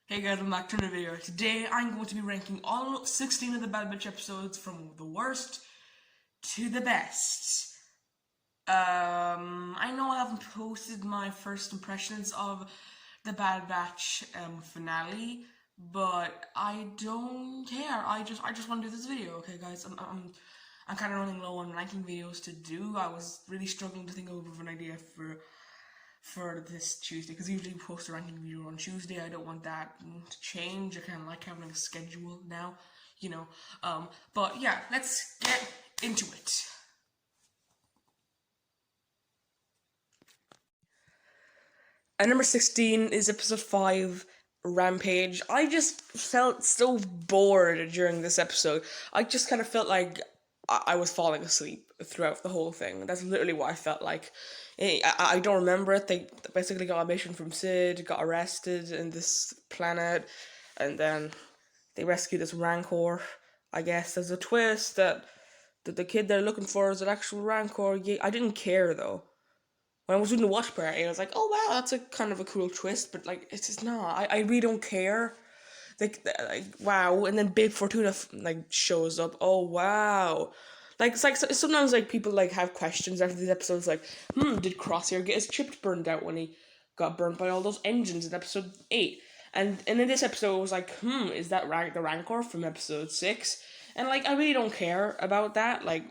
Hey guys, I'm back to another video. Today I'm going to be ranking all 16 of the Bad Batch episodes from the worst to the best. I know I haven't posted my first impressions of the Bad Batch finale, but I don't care. I just want to do this video, okay, guys? I'm kind of running low on ranking videos to do. I was really struggling to think of an idea for this Tuesday, because usually we post a ranking video on Tuesday. I don't want that to change. I kind of like having a schedule now. But yeah, let's get into it. And number 16 is episode 5, Rampage. I just felt so bored during this episode. I just kind of felt like I was falling asleep throughout the whole thing. That's literally what I felt like. I don't remember it. They basically got a mission from Sid, got arrested in this planet, and then they rescue this Rancor. I guess there's a twist that the kid they're looking for is an actual Rancor. Yeah, I didn't care though. When I was doing the watch party, I was like, oh wow, that's a kind of a cool twist, but like, it's just not. I really don't care. Like wow, and then Babe Fortuna like shows up. Oh wow, like it's like sometimes like people like have questions after these episodes, like, did Crosshair get his chips burned out when he got burnt by all those engines in episode 8? And in this episode, it was like, is that the Rancor from episode 6? And like, I really don't care about that. Like,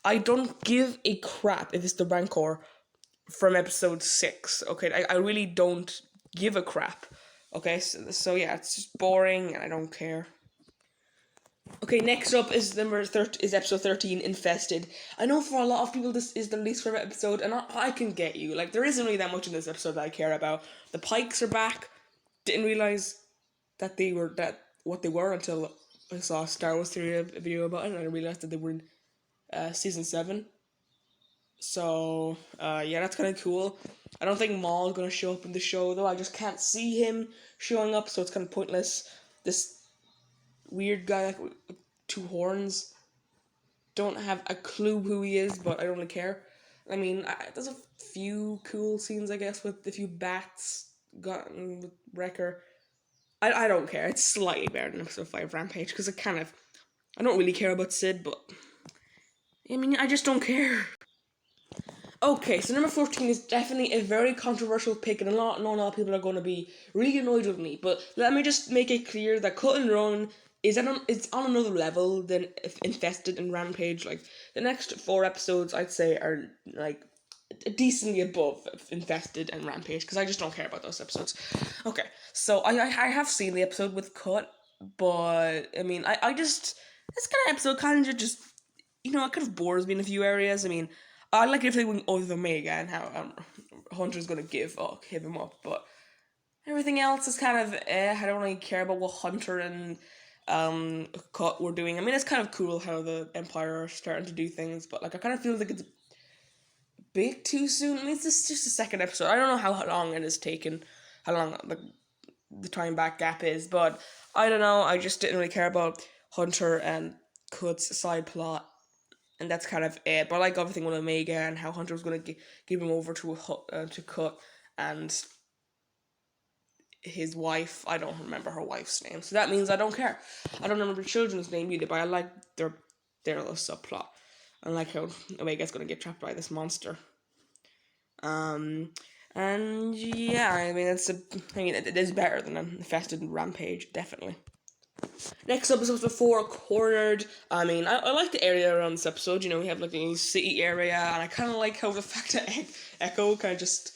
I don't give a crap if it's the Rancor from episode 6. Okay, I really don't give a crap. Okay, so yeah, it's just boring and I don't care. Okay, next up is is episode 13, Infested. I know for a lot of people this is the least favorite episode, and I can get you. Like, there isn't really that much in this episode that I care about. The Pikes are back. Didn't realize that they were what they were until I saw Star Wars Theory a video about it, and I realized that they were in season 7. So yeah, that's kind of cool. I don't think Maul's gonna show up in the show though. I just can't see him showing up, so it's kind of pointless. This weird guy like, with 2 horns. Don't have a clue who he is, but I don't really care. I mean, there's a few cool scenes, I guess, with a few bats gotten with Wrecker. I don't care. It's slightly better than episode 5 Rampage, because I don't really care about Sid, but I mean, I just don't care. Okay, so number 14 is definitely a very controversial pick, and not a lot of people are going to be really annoyed with me. But let me just make it clear that Cut and Run it's on another level than Infested and Rampage. Like, the next 4 episodes, I'd say, are like decently above Infested and Rampage, because I just don't care about those episodes. Okay, so I have seen the episode with Cut, but I mean, I just this kind of episode kind of just it kind of bores me in a few areas. I mean, I like everything with Omega and how Hunter's gonna give him up, but everything else is kind of I don't really care about what Hunter and Cut were doing. I mean, it's kind of cool how the Empire are starting to do things, but like I kind of feel like it's a bit too soon. I mean, it's just the second episode. I don't know how long it has taken, how long the time back gap is, but I don't know. I just didn't really care about Hunter and Cut's side plot, and that's kind of it. But I like everything with Omega and how Hunter was going to give him over to Cut and his wife. I don't remember her wife's name, so that means I don't care. I don't remember the children's name either, but I like their little subplot. I like how Omega's going to get trapped by this monster. And yeah, I mean it is better than Infested and Rampage, definitely. Next up is episode 4, Cornered. I mean, I like the area around this episode. We have like a little city area, and I kind of like how the fact that Echo kind of just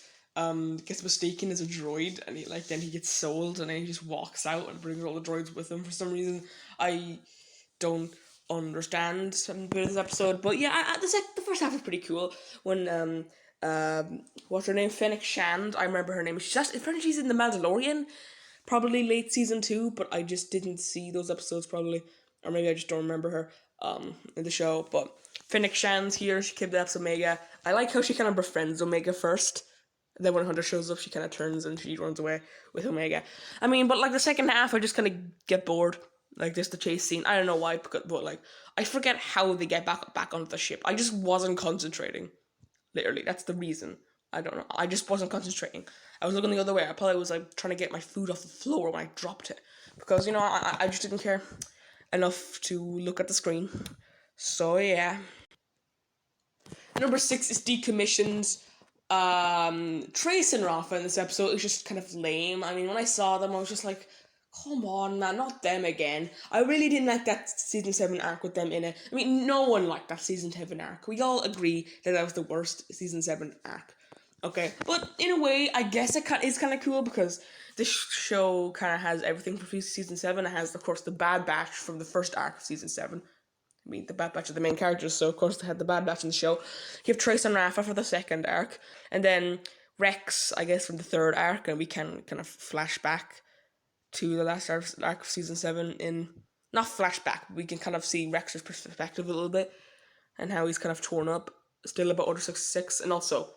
gets mistaken as a droid, and then he gets sold, and then he just walks out and brings all the droids with him for some reason. I don't understand some bit of this episode, but yeah, the first half is pretty cool when what's her name, Fennec Shand. I remember her name. She's in the Mandalorian, probably late season 2, but I just didn't see those episodes probably, or maybe I just don't remember her in the show. But Fennec Shand's here. She kidnaps Omega. I like how she kind of befriends Omega first. Then when Hunter shows up, she kind of turns and she runs away with Omega. I mean, but like the second half, I just kind of get bored. Like just the chase scene. I don't know why, but like I forget how they get back onto the ship. I just wasn't concentrating. Literally, that's the reason. I don't know. I just wasn't concentrating. I was looking the other way. I probably was like trying to get my food off the floor when I dropped it, because I just didn't care enough to look at the screen. So yeah. Number 6 is decommissioned. Trace and Rafa in this episode is just kind of lame. I mean, when I saw them, I was just like, come on, man, not them again. I really didn't like that season 7 arc with them in it. I mean, no one liked that season 7 arc. We all agree that was the worst season 7 arc. Okay, but in a way, I guess it is kind of cool, because this show kind of has everything from season 7. It has, of course, the Bad Batch from the first arc of season 7. I mean, the Bad Batch are the main characters, so of course they had the Bad Batch in the show. You have Trace and Rafa for the second arc, and then Rex, I guess, from the third arc, and we can kind of flash back to the last arc of season 7 in... Not flashback, but we can kind of see Rex's perspective a little bit, and how he's kind of torn up still about Order 66, and also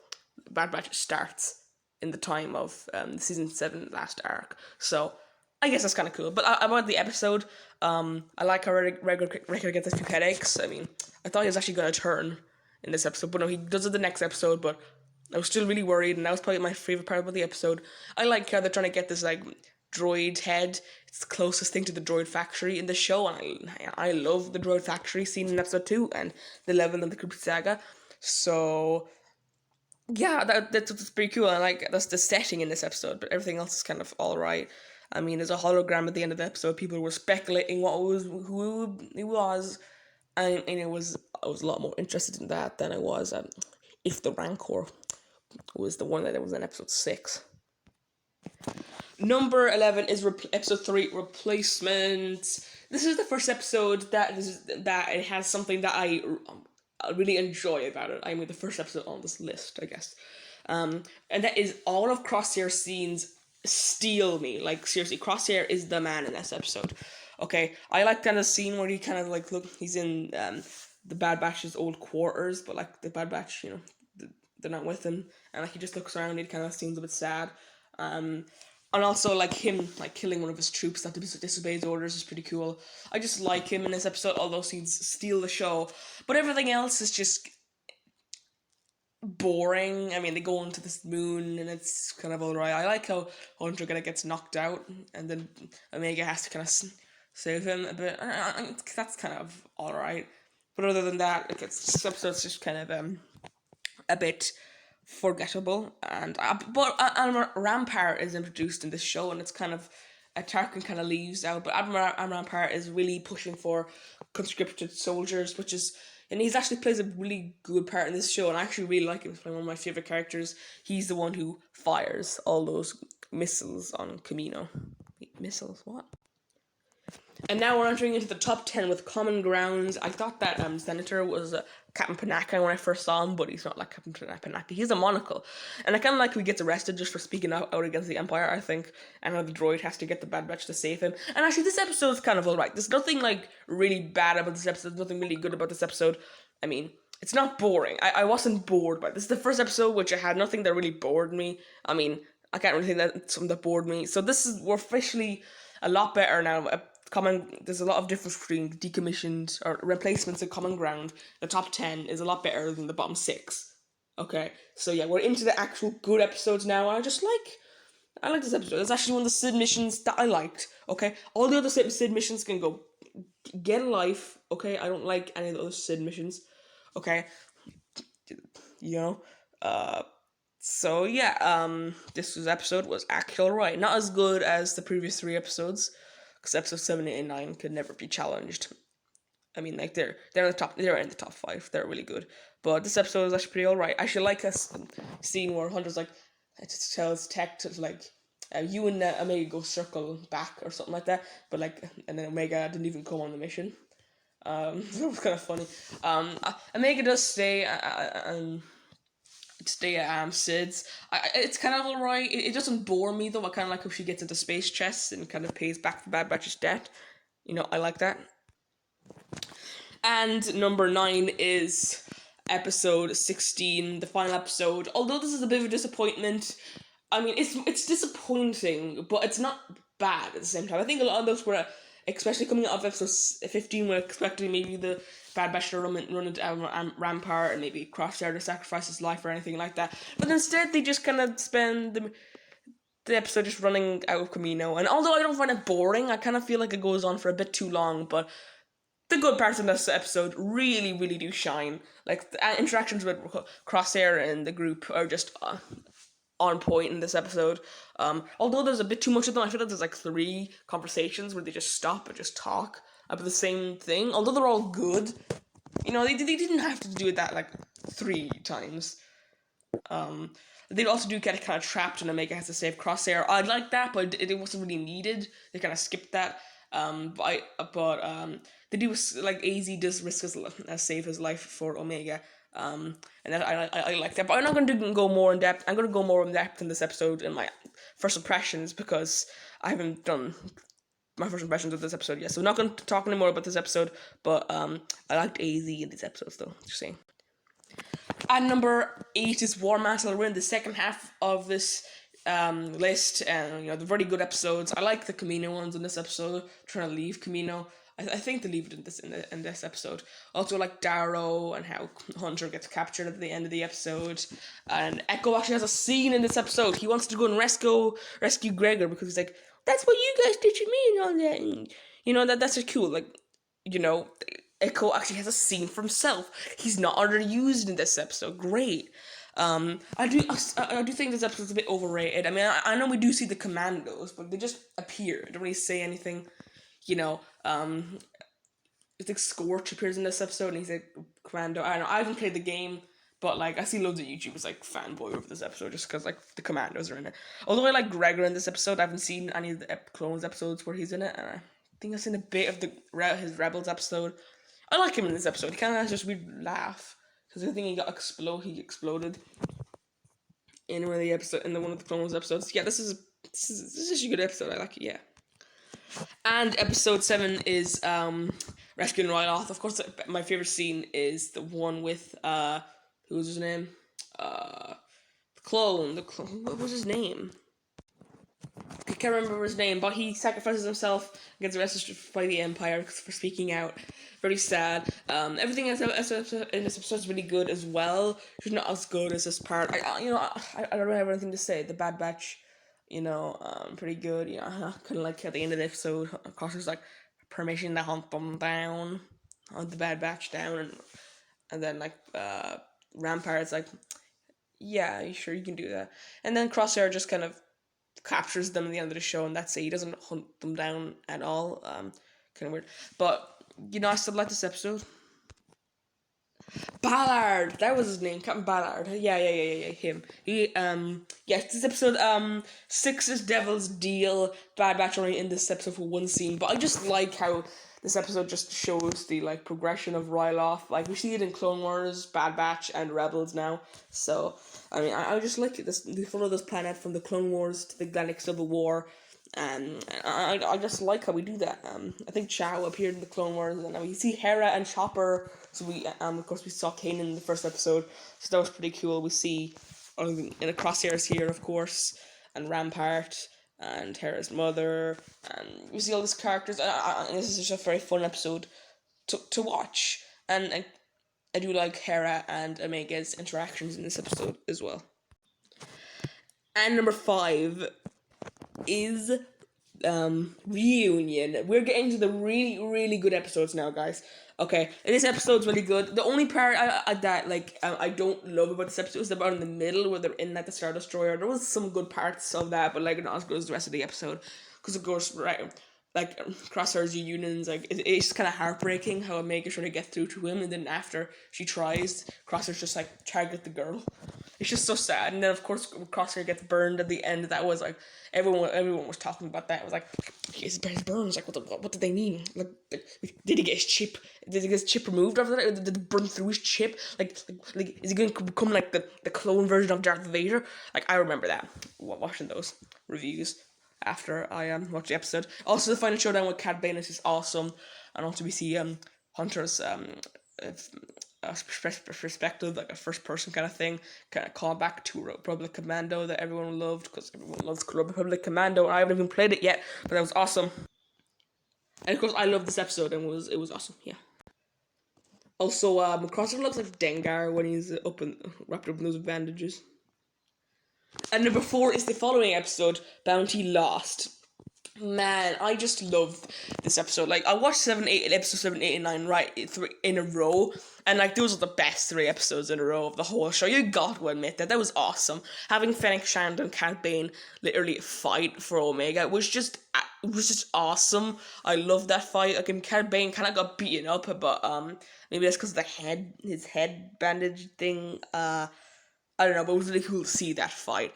Bad Batch starts in the time of the season 7 last arc. So I guess that's kind of cool. But about the episode, I like how Riker gets a few headaches. I mean, I thought he was actually going to turn in this episode, but no, he does it the next episode. But I was still really worried, and that was probably my favorite part about the episode. I like how they're trying to get this like droid head. It's the closest thing to the droid factory in the show, and I love the droid factory scene in episode 2 and the level of the Cryptic Saga. So yeah, that's pretty cool. I like that's the setting in this episode, but everything else is kind of all right. I mean, there's a hologram at the end of the episode. People were speculating who it was, and I was a lot more interested in that than I was if the Rancor was the one that was in episode 6. Number 11 is episode 3, Replacement. This is the first episode that it has something that I really enjoy about it. I mean, the first episode on this list, I guess. And that is all of Crosshair's scenes steal me. Like, seriously, Crosshair is the man in this episode. Okay, I like kind of scene where he kind of like, look, he's in the Bad Batch's old quarters, but like the Bad Batch, they're not with him, and like he just looks around and he kind of seems a bit sad. And also like him like killing one of his troops that disobeys orders is pretty cool. I just like him in this episode. All those scenes steal the show, but everything else is just boring. I mean, they go into this moon and it's kind of alright. I like how Hunter kind of gets knocked out and then Omega has to kind of save him a bit. That's kind of alright. But other than that, like, this episode's just kind of a bit forgettable. And Rampart is introduced in this show, and it's kind of Tarkin kind of leaves out, but Admiral Rampart is really pushing for conscripted soldiers, and he's actually plays a really good part in this show, and I actually really like him. He's one of my favorite characters. He's the one who fires all those missiles on Kamino. Missiles? What? And now we're entering into the top 10 with Common Grounds. I thought that Senator was Captain Panaka when I first saw him, but he's not like Captain Panaka. He's a monocle. And I kind of like how he gets arrested just for speaking out against the Empire, I think. And how the droid has to get the Bad Batch to save him. And actually, this episode is kind of alright. There's nothing like really bad about this episode. There's nothing really good about this episode. I mean, it's not boring. I wasn't bored by it. This is the first episode which I had nothing that really bored me. I mean, I can't really think that something that bored me. So we're officially a lot better now. There's a lot of difference between decommissioned or replacements and Common Ground. The top 10 is a lot better than the bottom 6. Okay, so yeah, we're into the actual good episodes now. I like this episode. It's actually one of the Sid missions that I liked. Okay, all the other Sid missions can go get a life. Okay, I don't like any of the other Sid missions. Okay, so yeah, this episode was actually alright. Not as good as the previous 3 episodes, because episodes 7, 8, and 9 could never be challenged. I mean, like they're in the top 5. They're really good. But this episode is actually pretty alright. I actually like a scene where Hunter's like tells Tech to like you and Omega go circle back or something like that. But like, and then Omega didn't even come on the mission. That was kind of funny. Omega does stay at Sid's. It's kind of alright. It doesn't bore me though. I kind of like how she gets into space chests and kind of pays back for Bad Batch's debt. I like that. And number 9 is episode 16, the final episode. Although this is a bit of a disappointment. I mean, it's disappointing, but it's not bad at the same time. I think a lot of those were, especially coming out of episode 15, we're expecting maybe the Bad Batch to run into Rampart and maybe Crosshair to sacrifice his life or anything like that. But instead, they just kind of spend the episode just running out of Camino. And although I don't find it boring, I kind of feel like it goes on for a bit too long, but the good parts in this episode really, really do shine. Like, the interactions with Crosshair and the group are just on point in this episode. Although there's a bit too much of them, I feel like there's like 3 conversations where they just stop and just talk about the same thing. Although they're all good, you know, they didn't have to do that like 3 times. They also do get kind of trapped and Omega has to save Crosshair. I like that, but it wasn't really needed. They kind of skipped that. They do, like, AZ does risk save his life for Omega. And I like that. But I'm not going to go more in depth. I'm going to go more in depth in this episode in my first impressions because I haven't done my first impressions of this episode yet. So I'm not going to talk anymore about this episode, but I liked AZ in these episodes though, just saying. At number 8 is War Mantle. We're in the second half of this list, and you know, they're very good episodes. I like the Camino ones in this episode. Trying to leave Camino. I think they leave it in this episode. Also, like Darrow and how Hunter gets captured at the end of the episode. And Echo actually has a scene in this episode. He wants to go and rescue Gregor because he's like, that's what you guys did to me and all that. And, you know, that's just cool. Like, you know, Echo actually has a scene for himself. He's not underused in this episode. Great. I do think this episode's a bit overrated. I mean, I know we do see the commandos, but they just appear. They don't really say anything. You know, I think Scorch appears in this episode, and he's a commando. I don't know. I haven't played the game, but like I see loads of YouTubers like fanboy over this episode just because like the commandos are in it. Although I like Gregor in this episode, I haven't seen any of the Clones episodes where he's in it, and I think I've seen a bit of his Rebels episode. I like him in this episode. He kind of has just weird laugh because I think he exploded in one of the one of the Clone Wars episodes. Yeah, this is a good episode. I like it. Yeah. And episode 7 is rescuing Ryloth. Of course, my favorite scene is the one with who was his name? The clone. What was his name? I can't remember his name, but he sacrifices himself, gets arrested by the Empire for speaking out. Very sad. Everything in this episode is really good as well. It's not as good as this part. I don't really have anything to say. The Bad Batch, you know, pretty good. You know, kind of like at the end of the episode, of course, there's like permission to hunt them down, hunt the Bad Batch down, and then like Rampart's like, yeah, sure, you can do that. And then Crosshair just kind of captures them at the end of the show, and that's it. He doesn't hunt them down at all. Kind of weird, but you know, I still like this episode. Ballard, that was his name, Captain Ballard. Yeah, him. This episode, 6 is Devil's Deal. Bad Batch only in this episode for one scene, but I just like how this episode just shows the like progression of Ryloth. Like we see it in Clone Wars, Bad Batch, and Rebels now. So I mean, I just like this. They follow this planet from the Clone Wars to the Galactic Civil War. I just like how we do that. I think Chow appeared in the Clone Wars, and we see Hera and Chopper. So we, of course, we saw Kanan in the first episode, so that was pretty cool. We see in the Crosshairs here, of course, and Rampart and Hera's mother, and we see all these characters. And this is just a very fun episode to watch, and I do like Hera and Omega's interactions in this episode as well. And number 5 is Reunion. We're getting to the really, really good episodes now, guys. Okay, this episode's really good. The only part I don't love about this episode is the part in the middle where they're in like the Star Destroyer. There was some good parts of that, but like not as good as the rest of the episode. Because of course, right, like Crosshair's reunions, like it's just kind of heartbreaking how Omega's trying to get through to him, and then after she tries, Crosshair's just like target the girl. It's just so sad. And then of course Crosshair gets burned at the end. That was like everyone was talking about that. It was like his burns. Like what did they mean? Like did he get his chip? Did he get his chip removed after that? Or did it burn through his chip? Like is he going to become like the clone version of Darth Vader? Like I remember that watching those reviews after I watched the episode. Also, the final showdown with Cad Bane is awesome, and also we see Hunter's perspective, like a first person kind of thing, kind of call back to Republic Commando that everyone loved, because everyone loves Republic Commando, and I haven't even played it yet, but that was awesome. And of course, I loved this episode, and it was awesome. Yeah. Also, Crosshair looks like Dengar when he's wrapped up in those bandages. And number 4 is the following episode, Bounty Lost. Man, I just loved this episode. Like, I watched episode 7, 8, and 9 in a row, and like those are the best 3 episodes in a row of the whole show. You got to admit that was awesome. Having Fennec Shand and Cad Bane literally fight for Omega was just awesome. I love that fight. Like, Cad Bane kind of got beaten up, but maybe that's because of his head bandage thing. I don't know, but it was really cool to see that fight.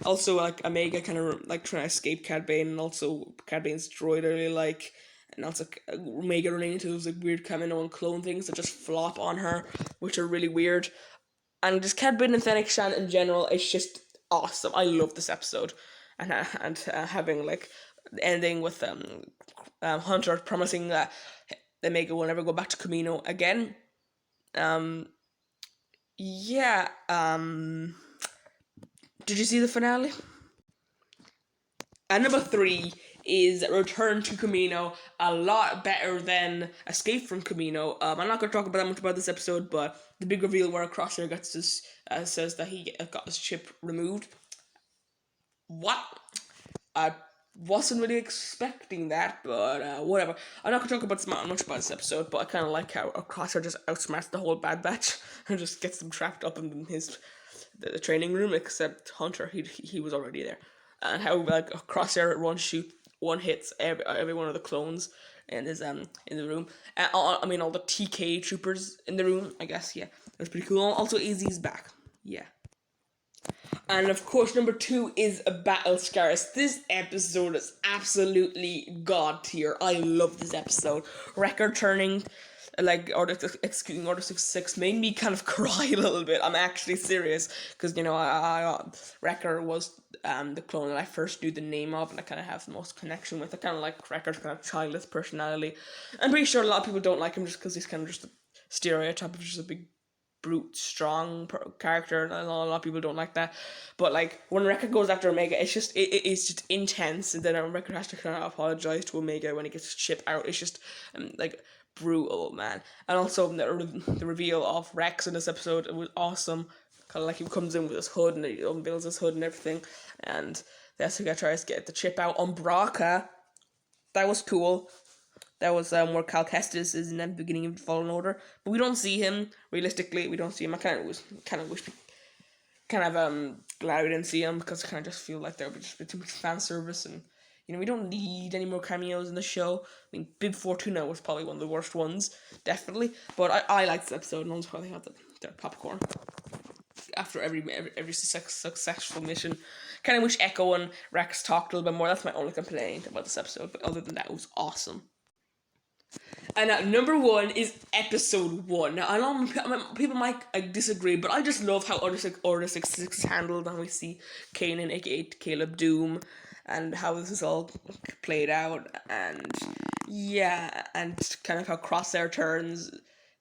Also, like, Omega kind of like trying to escape Cad Bane, and also Cad Bane's droid I really like, and also Omega running into those like weird Kamino and clone things that just flop on her, which are really weird. And just Cad Bane and Fennec Shand in general, it's just awesome. I love this episode, and having like the ending with Hunter promising that Omega will never go back to Kamino again. Yeah. Did you see the finale? And number 3 is Return to Kamino, a lot better than Escape from Kamino. I'm not going to talk about that much about this episode, but the big reveal where Crosshair gets this, says that he got his chip removed. What? I wasn't really expecting that, but whatever. I'm not going to talk about much about this episode, but I kind of like how Crosshair just outsmarts the whole Bad Batch and just gets them trapped up in the training room, except Hunter, he was already there. And how like Crosshair one hits every one of the clones in the room. And all the TK troopers in the room, I guess. Yeah, that's pretty cool. Also, AZ's back. Yeah. And of course, number 2 is Battle Scars. This episode is absolutely god tier. I love this episode. Wrecker turning, like, executing Order 66 made me kind of cry a little bit. I'm actually serious, because, Wrecker was the clone that I first knew the name of, and I kind of have the most connection with. I kind of like Wrecker's kind of childless personality. I'm pretty sure a lot of people don't like him just because he's kind of just a stereotype of just a big brute, strong character, and a lot of people don't like that. But like when Wrecker goes after Omega, it's just intense, and then Wrecker has to kind of apologize to Omega when he gets his chip out. It's just like brutal, man. And also the reveal of Rex in this episode, it was awesome. Kind of like he comes in with his hood and he unveils his hood and everything, and Jessica tries to get the chip out on Bracca. That was cool. That was where Cal Kestis is in the beginning of the Fallen Order, but we don't see him. Realistically, we don't see him. I kind of wish, glad we didn't see him, because I kind of just feel like there would just be too much fan service, and we don't need any more cameos in the show. I mean, Bib Fortuna was probably one of the worst ones, definitely. But I liked this episode, and also probably had their popcorn after every successful mission. Kind of wish Echo and Rex talked a little bit more. That's my only complaint about this episode. But other than that, it was awesome. And number 1 is episode 1. Now, I know people might disagree, but I just love how Order 66 is handled, and we see Kanan, aka Caleb Doom, and how this is all played out, and yeah, and kind of how Crosshair turns,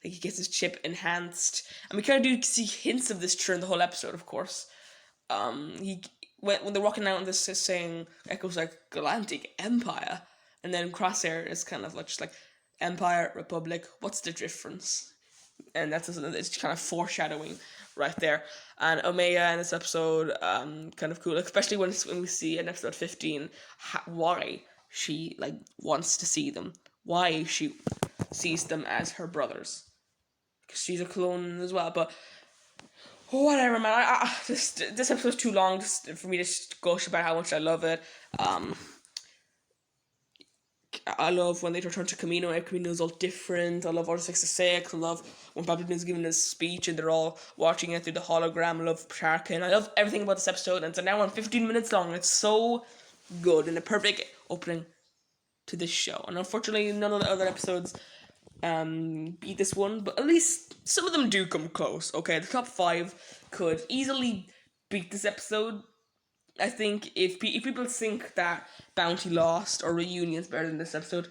like he gets his chip enhanced, and we kind of do see hints of this during the whole episode, of course. When they're walking out and this is saying, Echo's like, Galactic Empire, and then Crosshair is kind of like, just like, Empire, Republic, what's the difference? And it's kind of foreshadowing right there. And Omega in this episode, kind of cool, especially when we see in episode 15 why she like wants to see them, why she sees them as her brothers, because she's a clone as well. But whatever, man. This episode's too long just for me to gush about how much I love it. I love when they return to Kamino, and Kamino's all different. I love Order 66. I love when Palpatine's giving his speech and they're all watching it through the hologram. I love Tarkin. I love everything about this episode, and it's now on 15 minutes long. It's so good and a perfect opening to this show. And unfortunately, none of the other episodes beat this one, but at least some of them do come close. Okay, the top 5 could easily beat this episode. I think if people think that Bounty Lost or Reunion is better than this episode,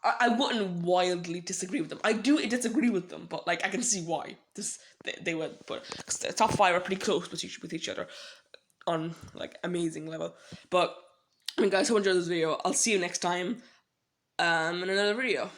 I wouldn't wildly disagree with them. I do disagree with them, but like I can see why they would. But cause the top 5 are pretty close with each other on like amazing level. But I mean, guys, hope you enjoyed this video. I'll see you next time in another video.